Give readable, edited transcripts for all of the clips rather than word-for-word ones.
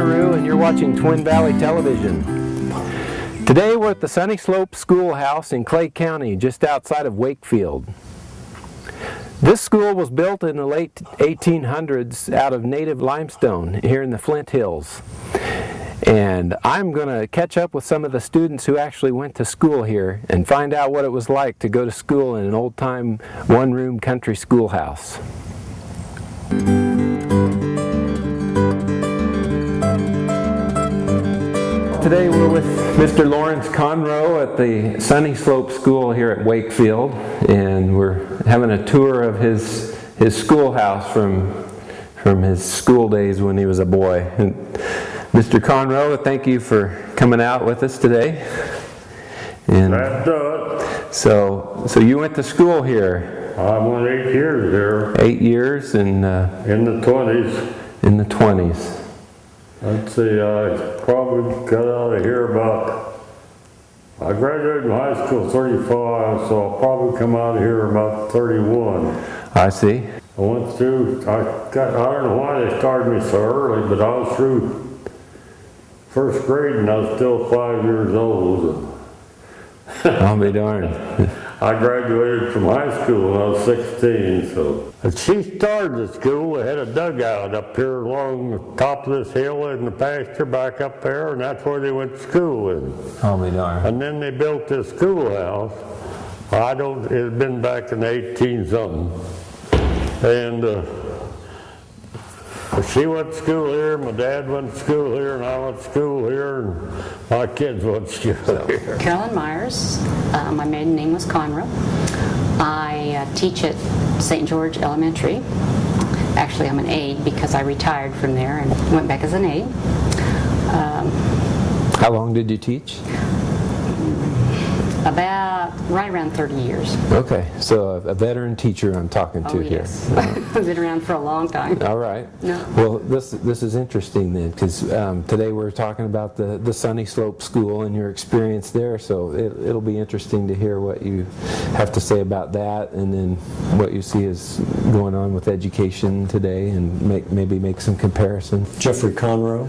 Conaroo, and you're watching Twin Valley Television. Today we're at the Sunnyslope Schoolhouse in Clay County, just outside of Wakefield. This school was built in the late 1800s out of native limestone here in the Flint Hills. And I'm going to catch up with some of the students who actually went to school here and find out what it was like to go to school in an old-time one-room country schoolhouse. Today we're with Mr. Lawrence Conroe at the Sunnyslope School here at Wakefield, and we're having a tour of his schoolhouse from his school days when he was a boy. And Mr. Conroe, thank you for coming out with us today. And That's it. So you went to school here? I went 8 years there. 8 years in the 20s. In the 20s. Let's see, I probably got out of here I graduated from high school 35, so I'll probably come out of here about 31. I see. I went through, I don't know why they started me so early, but I was through first grade and I was still 5 years old. I'll be darned. I graduated from high school when I was 16, so. And she started the school, they had a dugout up here along the top of this hill in the pasture back up there, and that's where they went to school in. I'll be darned. And then they built this schoolhouse. It had been back in 18-something. And she went to school here, my dad went to school here, and I went to school here, and my kids went to school here. Carolyn Myers. My maiden name was Conroe. I teach at St. George Elementary. Actually, I'm an aide because I retired from there and went back as an aide. How long did you teach? About right around 30 years. Okay, so a veteran teacher I'm talking to here. Yes. I've been around for a long time. All right. No. Well, this is interesting then, because today we're talking about the Sunnyslope School and your experience there, so it'll be interesting to hear what you have to say about that, and then what you see is going on with education today, and maybe make some comparisons. Jeffrey Conroe.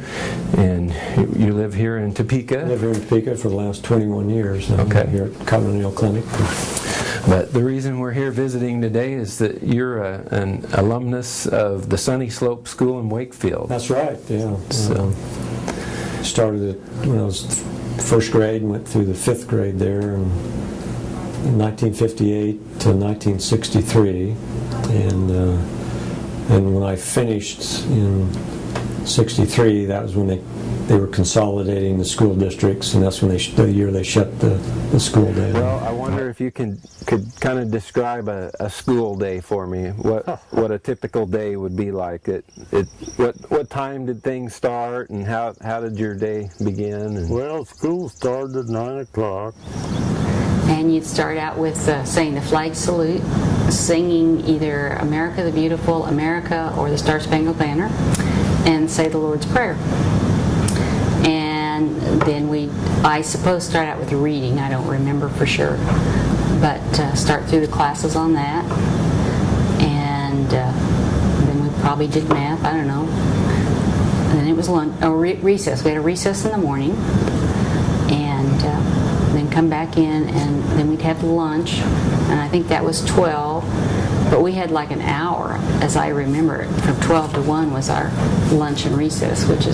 And you live here in Topeka? I live here in Topeka for the last 21 years. Okay. Here at Cottonelle Clinic. But the reason we're here visiting today is that you're an alumnus of the Sunnyslope School in Wakefield. That's right, yeah. So. Started it when I was first grade and went through the fifth grade there in 1958 to 1963. And when I finished in 63, that was when they were consolidating the school districts, and that's when the year they shut the school down. Well, I wonder if you could kind of describe a school day for me. What a typical day would be like. What time did things start, and how did your day begin? Well, school started at 9 o'clock. And you'd start out with saying the flag salute, singing either America the Beautiful, America, or the Star Spangled Banner, and say the Lord's Prayer. And then I suppose, start out with reading. I don't remember for sure. But start through the classes on that. And then we probably did math, I don't know. And then it was recess. We had a recess in the morning. And then come back in, and then we'd have lunch. And I think that was 12. But we had like an hour, as I remember it. From 12 to 1 was our lunch and recess, which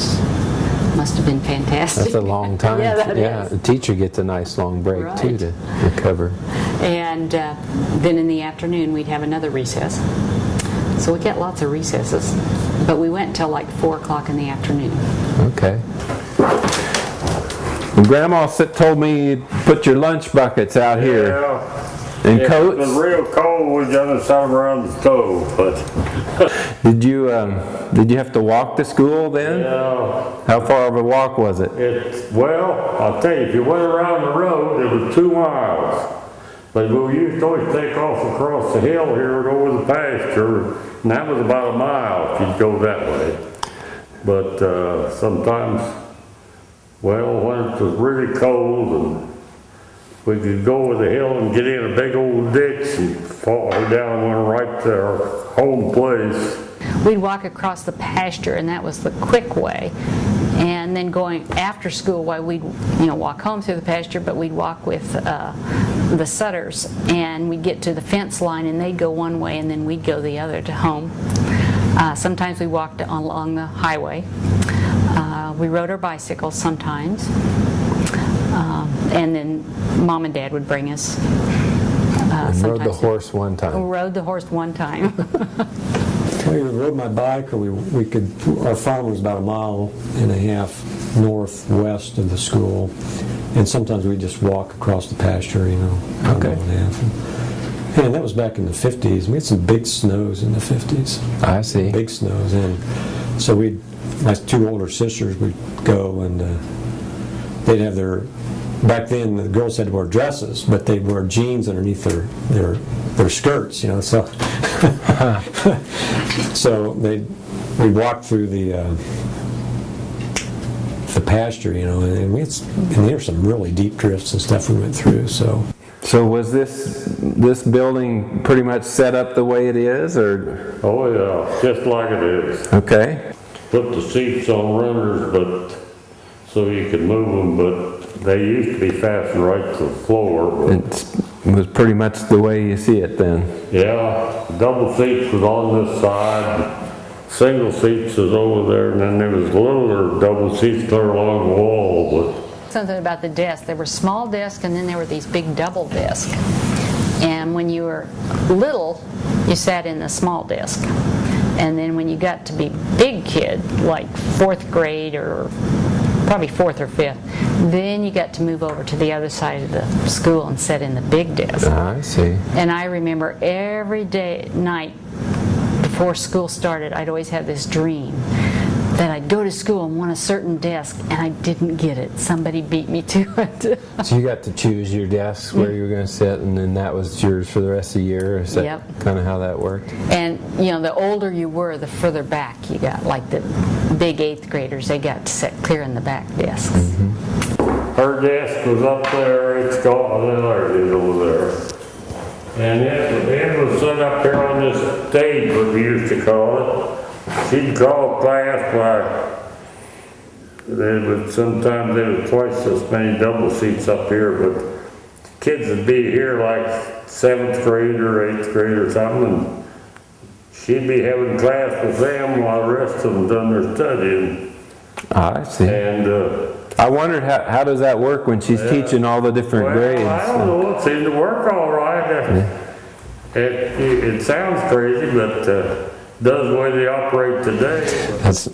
must have been fantastic. That's a long time. Yeah, that yeah, is. The teacher gets a nice long break Right. too to recover. And then in the afternoon we'd have another recess. So we get lots of recesses. But we went until like 4 o'clock in the afternoon. Okay. And Grandma told me you'd put your lunch buckets out here. Yeah. And coats? It was real cold. We done sat around the stove, but. Did you have to walk to school then? Yeah. How far of a walk was it? Well, I'll tell you, if you went around the road, it was 2 miles. But we used to always take off across the hill here and go over the pasture, and that was about a mile if you'd go that way. But sometimes, well, when it was really cold, and we could go over the hill and get in a big old ditch and fall down one right to our home place. We'd walk across the pasture, and that was the quick way. And then going after school, while we'd walk home through the pasture, but we'd walk with the Sutters, and we'd get to the fence line, and they'd go one way, and then we'd go the other to home. Sometimes we walked along the highway. We rode our bicycles sometimes, and then Mom and Dad would bring us. And rode the horse one time. Rode the horse one time. I either rode my bike, or we could. Our farm was about 1.5 miles northwest of the school, and sometimes we just walk across the pasture, about Okay. 1.5 miles. And that was back in the 50s. We had some big snows in the 50s. I see. Big snows, and so my 2 older sisters would go, and they'd have their. Back then, the girls had to wear dresses, but they'd wear jeans underneath their skirts, So, so we'd walk through the pasture, and there were some really deep drifts and stuff we went through. So was this building pretty much set up the way it is, or? Oh yeah, just like it is. Okay. Put the seats on runners, but so you could move them, but they used to be fastened right to the floor. It was pretty much the way you see it then. Yeah, double seats was on this side, single seats was over there, and then there was littler double seats clear along the wall. Something about the desks. There were small desks, and then there were these big double desks. And when you were little, you sat in the small desk. And then when you got to be big kid, like 4th grade or probably 4th or 5th, then you got to move over to the other side of the school and sit in the big desk. I see. And I remember every day, night before school started, I'd always have this dream that I'd go to school and want a certain desk, and I didn't get it. Somebody beat me to it. So you got to choose your desk where you were going to sit, and then that was yours for the rest of the year? Is that Yep. kind of how that worked? And, the older you were, the further back you got. Like the big 8th graders, they got to sit clear in the back desks. Her desk was up there, it's gone, there it is over there. And it was set up here on this stage, what we used to call it. She'd call class sometimes there was twice as many double seats up here, but kids would be here like 7th grade or 8th grade or something, and she'd be having class with them while the rest of them done their studying. I see. And I wondered how does that work when she's teaching all the different grades? I don't know, it seemed to work all right. It sounds crazy, but does the way they operate today.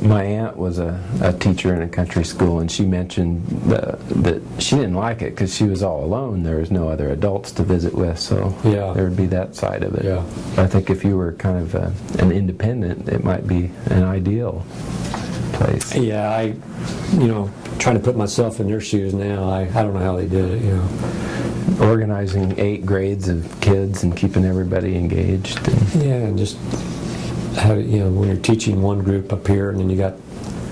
My aunt was a teacher in a country school, and she mentioned that she didn't like it because she was all alone. There was no other adults to visit with, so Yeah. there would be that side of it. Yeah. I think if you were kind of an independent, it might be an ideal place. yeah, trying to put myself in their shoes now, I don't know how they did it. Organizing 8 grades of kids and keeping everybody engaged. Yeah, and just how when you're teaching one group up here and then you got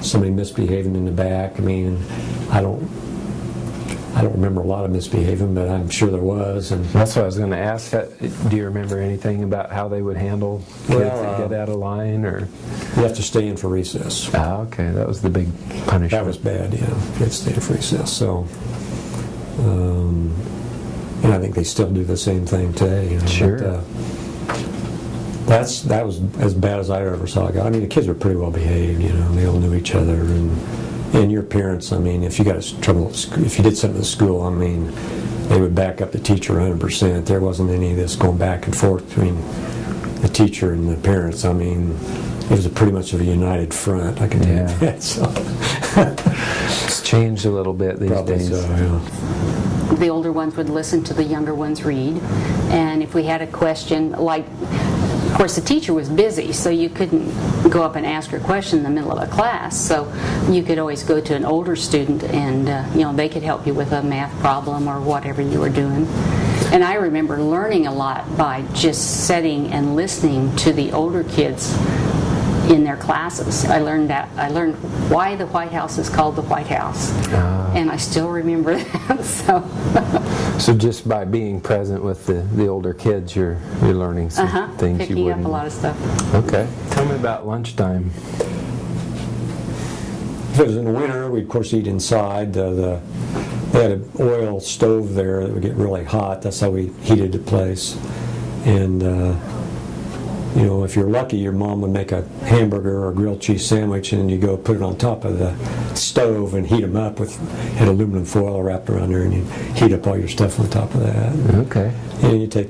somebody misbehaving in the back. I don't remember a lot of misbehaving, but I'm sure there was. And That's what I was going to ask. Do you remember anything about how they would handle kids that get out of line, or? you have to stay in for recess. Okay, that was the big punishment. That was bad, You have to stay in for recess. So, and I think they still do the same thing today. Sure. But, that was as bad as I ever saw it go. The kids were pretty well behaved. They all knew each other, and your parents. If you got trouble, if you did something at school, they would back up the teacher 100%. There wasn't any of this going back and forth between the teacher and the parents. It was pretty much of a united front. I can tell you that. So. It's changed a little bit these Probably days. so, yeah. The older ones would listen to the younger ones read, and if we had a question, of course the teacher was busy, so you couldn't go up and ask her a question in the middle of a class, so you could always go to an older student and they could help you with a math problem or whatever you were doing. And I remember learning a lot by just sitting and listening to the older kids in their classes. I learned why the White House is called the White House, and I still remember that. So just by being present with the older kids, you're learning some things you Picking wouldn't. up a lot of stuff. Okay. Tell me about lunchtime. if it was in the winter, we'd of course eat inside. They had an oil stove there that would get really hot. That's how we heated the place. And if you're lucky, your mom would make a hamburger or a grilled cheese sandwich, and you go put it on top of the stove and heat them up had aluminum foil wrapped around there, and you heat up all your stuff on top of that. Okay. And you take,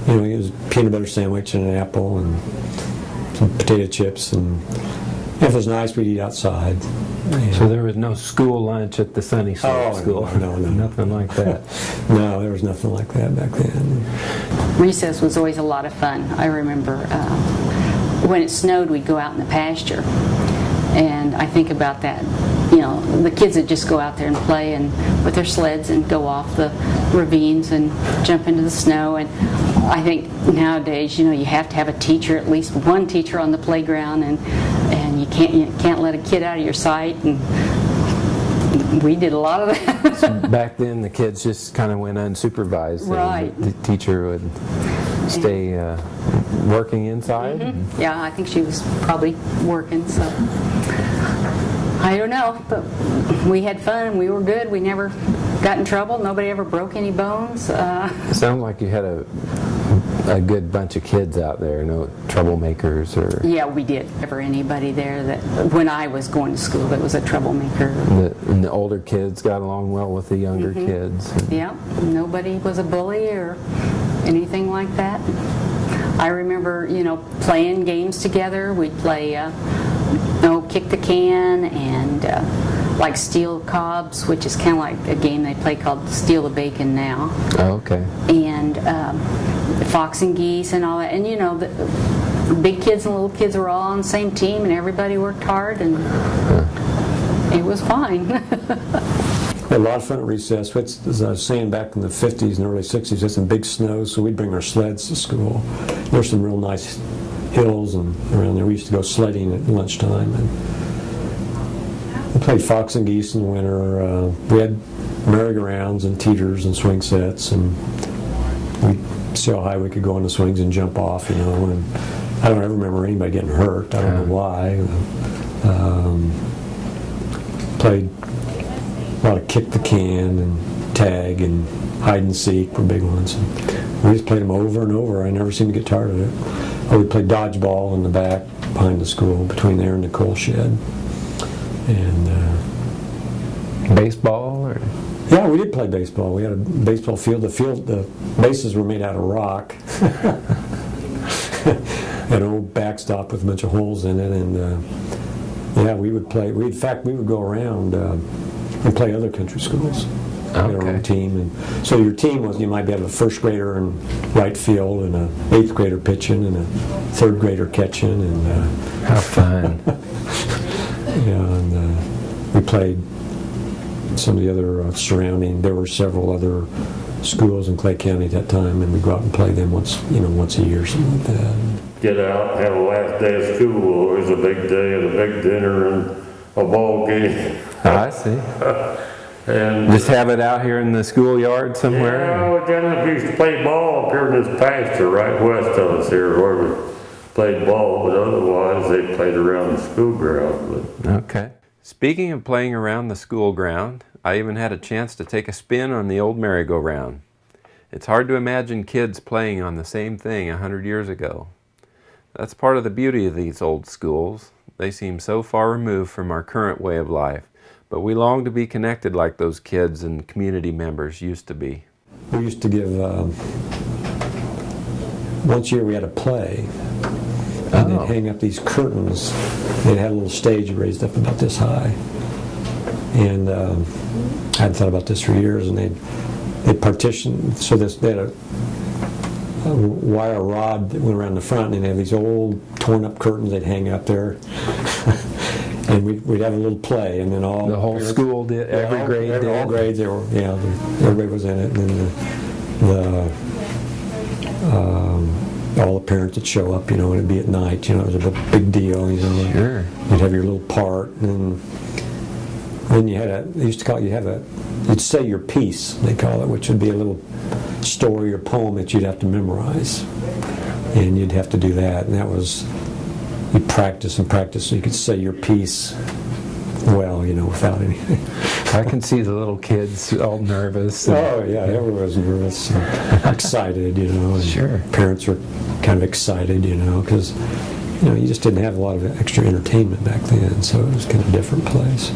it was a peanut butter sandwich and an apple and some potato chips, and if it was nice, we'd eat outside. Yeah. So there was no school lunch at the Sunnyslope school? No. Nothing like that? No, there was nothing like that back then. Recess was always a lot of fun. I remember when it snowed, we'd go out in the pasture. And I think about that, the kids would just go out there and play and with their sleds and go off the ravines and jump into the snow. And I think nowadays, you have to have a teacher, at least one teacher on the playground, and you can't let a kid out of your sight. And we did a lot of that. So back then, the kids just kind of went unsupervised. Right. The teacher would stay working inside? Mm-hmm. Yeah, I think she was probably working, so I don't know, but we had fun and we were good. We never got in trouble. Nobody ever broke any bones. It sounded like you had a good bunch of kids out there, no troublemakers or... Yeah, we did. Never anybody there that, when I was going to school, that was a troublemaker. And the older kids got along well with the younger kids. Yeah, nobody was a bully or anything like that. I remember, playing games together. We'd play, kick the can and like steal cobs, which is kind of like a game they play called Steal the Bacon now. Oh, okay. And fox and geese and all that. And the big kids and little kids were all on the same team, and everybody worked hard, and it was fine. We had a lot of fun at recess. As I was saying, back in the 50s and early 60s, we had some big snow, so we'd bring our sleds to school. There's some real nice hills and around there. We used to go sledding at lunchtime. And we played fox and geese in the winter. We had merry-go-rounds and teeters and swing sets, and we'd see how high we could go on the swings and jump off, And I don't ever remember anybody getting hurt. I don't know why. Played a lot of kick the can and tag and hide and seek were big ones. And we just played them over and over. I never seemed to get tired of it. We played dodgeball in the back behind the school, between there and the coal shed. And baseball or? Yeah, we did play baseball. We had a baseball field. The bases were made out of rock. Had an old backstop with a bunch of holes in it, and we would play. In fact, we would go around and play other country schools. We had our own team, and so your team was, you might have a first grader in right field and an 8th grader pitching and a 3rd grader catching, and how fun! And we played some of the other surrounding. There were several other schools in Clay County at that time, and we go out and play them once a year, something like that. Get out, have a last day of school. It was a big day and a big dinner and a ball game. I see. And just have it out here in the schoolyard somewhere? Yeah, we used to play ball up here in this pasture right west of us here, where we played ball, but otherwise they played around the school ground. Okay. Speaking of playing around the school ground, I even had a chance to take a spin on the old merry-go-round. It's hard to imagine kids playing on the same thing 100 years ago. That's part of the beauty of these old schools. They seem so far removed from our current way of life, but we long to be connected like those kids and community members used to be. We used to give, once a year we had a play, and they'd hang up these curtains. They'd have a little stage raised up about this high. And I hadn't thought about this for years, and they'd partition, so they had a wire rod that went around the front, and they'd have these old torn up curtains they'd hang up there. And we'd have a little play, and then all the whole school did, every grade did. All grades, everybody was in it, and then all the parents would show up, and it'd be at night, it was a big deal, Sure. You'd have your little part, and then you'd say your piece, they call it, which would be a little story or poem that you'd have to memorize, and you'd have to do that, and that was. You practice and practice so you could say your piece well, without anything. I can see the little kids all nervous. Oh yeah, everyone's nervous, and excited, and Sure. parents were kind of excited, because you just didn't have a lot of extra entertainment back then, so it was kind of a different place.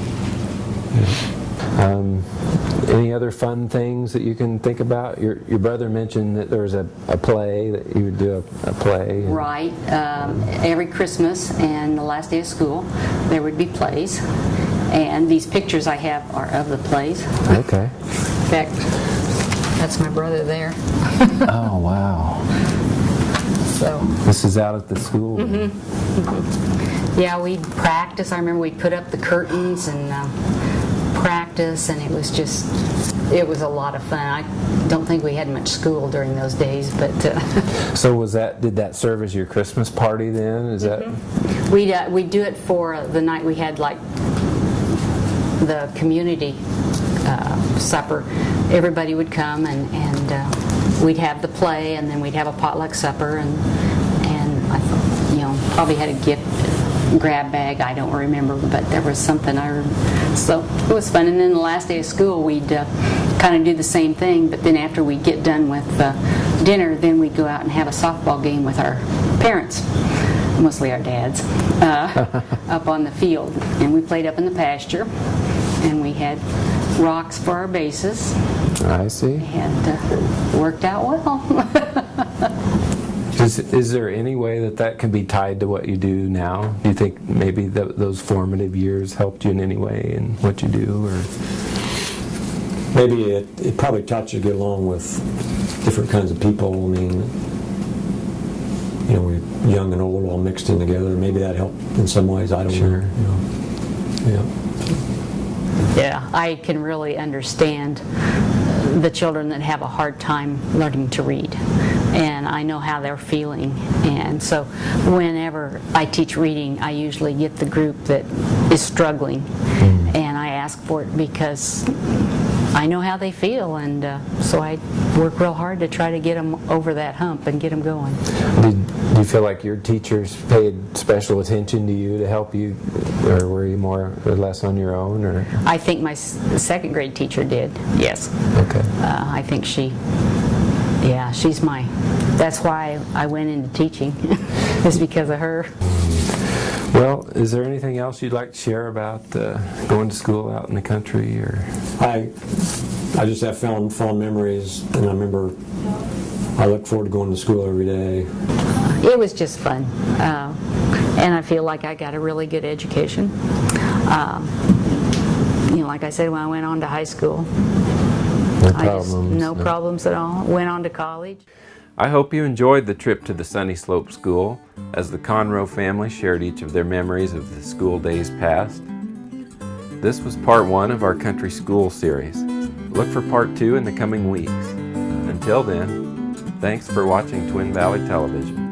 Yeah. Any other fun things that you can think about? Your brother mentioned that there was a play, that you would do a play. Right. Every Christmas and the last day of school, there would be plays. And these pictures I have are of the plays. Okay. In fact, that's my brother there. Oh, wow. So. This is out at the school. Yeah, we'd practice. I remember we'd put up the curtains and practice, and it was a lot of fun. I don't think we had much school during those days, but So did that serve as your Christmas party then? Is that? we'd do it for the night we had like the community supper. Everybody would come and we'd have the play, and then we'd have a potluck supper, and I thought, probably had a gift grab bag. I don't remember, but there was something so it was fun. And then the last day of school, we'd kind of do the same thing, but then after we get done with dinner, then we'd go out and have a softball game with our parents, mostly our dads, up on the field. And we played up in the pasture, and we had rocks for our bases. I see. And worked out well. Is there any way that can be tied to what you do now? Do you think maybe those formative years helped you in any way in what you do? Or maybe it probably taught you to get along with different kinds of people. I mean, we're young and old all mixed in together. Maybe that helped in some ways. I don't know. Yeah. Yeah, I can really understand the children that have a hard time learning to read, and I know how they're feeling. And so whenever I teach reading, I usually get the group that is struggling, and I ask for it because I know how they feel, and so I work real hard to try to get them over that hump and get them going. Do you feel like your teachers paid special attention to you to help you, or were you more or less on your own? Or I think my second grade teacher did, yes. Okay. I think she's that's why I went into teaching, is because of her. Well, is there anything else you'd like to share about going to school out in the country? Or I just have fond memories, and I remember I look forward to going to school every day. It was just fun, and I feel like I got a really good education. Like I said, when I went on to high school, no problems at all. Went on to college. I hope you enjoyed the trip to the Sunnyslope School as the Conroe family shared each of their memories of the school days past. This was part 1 of our country school series. Look for part 2 in the coming weeks. Until then, thanks for watching Twin Valley Television.